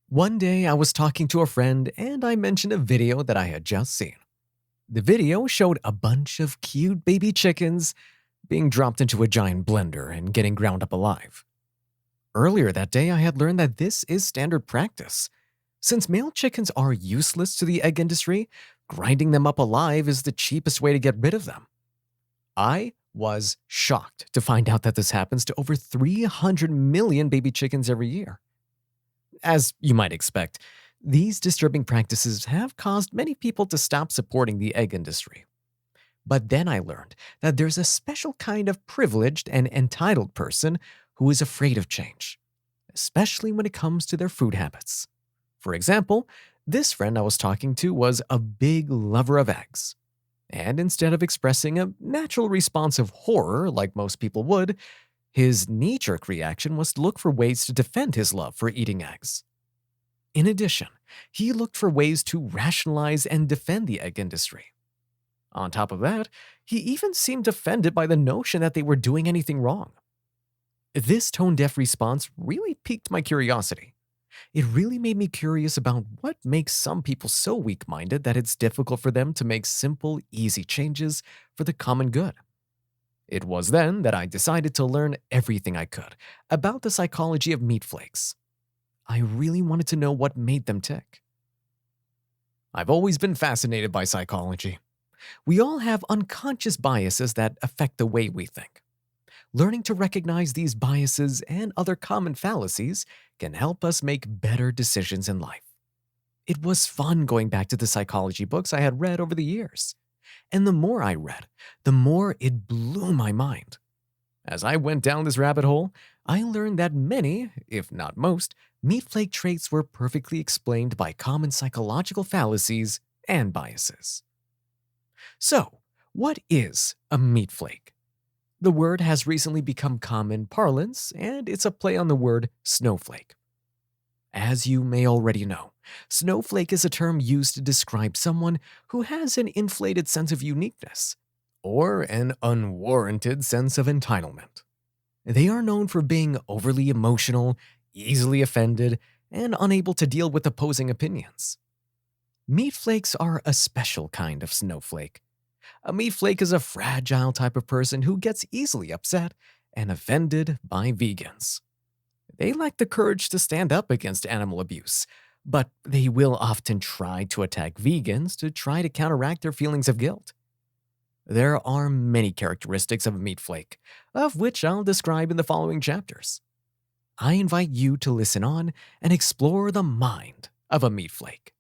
One day I was talking to a friend and I mentioned a video that I had just seen. The video showed a bunch of cute baby chickens being dropped into a giant blender and getting ground up alive. Earlier that day, I had learned that this is standard practice. Since male chickens are useless to the egg industry, grinding them up alive is the cheapest way to get rid of them. I was shocked to find out that this happens to over 300 million baby chickens every year. As you might expect, these disturbing practices have caused many people to stop supporting the egg industry. But then I learned that there's a special kind of privileged and entitled person who is afraid of change, especially when it comes to their food habits. For example, this friend I was talking to was a big lover of eggs. And instead of expressing a natural response of horror like most people would, his knee-jerk reaction was to look for ways to defend his love for eating eggs. In addition, he looked for ways to rationalize and defend the egg industry. On top of that, he even seemed offended by the notion that they were doing anything wrong. This tone-deaf response really piqued my curiosity. It really made me curious about what makes some people so weak-minded that it's difficult for them to make simple, easy changes for the common good. It was then that I decided to learn everything I could about the psychology of meatflakes. I really wanted to know what made them tick. I've always been fascinated by psychology. We all have unconscious biases that affect the way we think. Learning to recognize these biases and other common fallacies can help us make better decisions in life. It was fun going back to the psychology books I had read over the years. And the more I read, the more it blew my mind. As I went down this rabbit hole, I learned that many, if not most, meatflake traits were perfectly explained by common psychological fallacies and biases. So, what is a meatflake? The word has recently become common parlance, and it's a play on the word snowflake. As you may already know, snowflake is a term used to describe someone who has an inflated sense of uniqueness, or an unwarranted sense of entitlement. They are known for being overly emotional, easily offended, and unable to deal with opposing opinions. Meatflakes are a special kind of snowflake. A meatflake is a fragile type of person who gets easily upset and offended by vegans. They lack the courage to stand up against animal abuse, but they will often try to attack vegans to try to counteract their feelings of guilt. There are many characteristics of a meatflake, of which I'll describe in the following chapters. I invite you to listen on and explore the mind of a meatflake.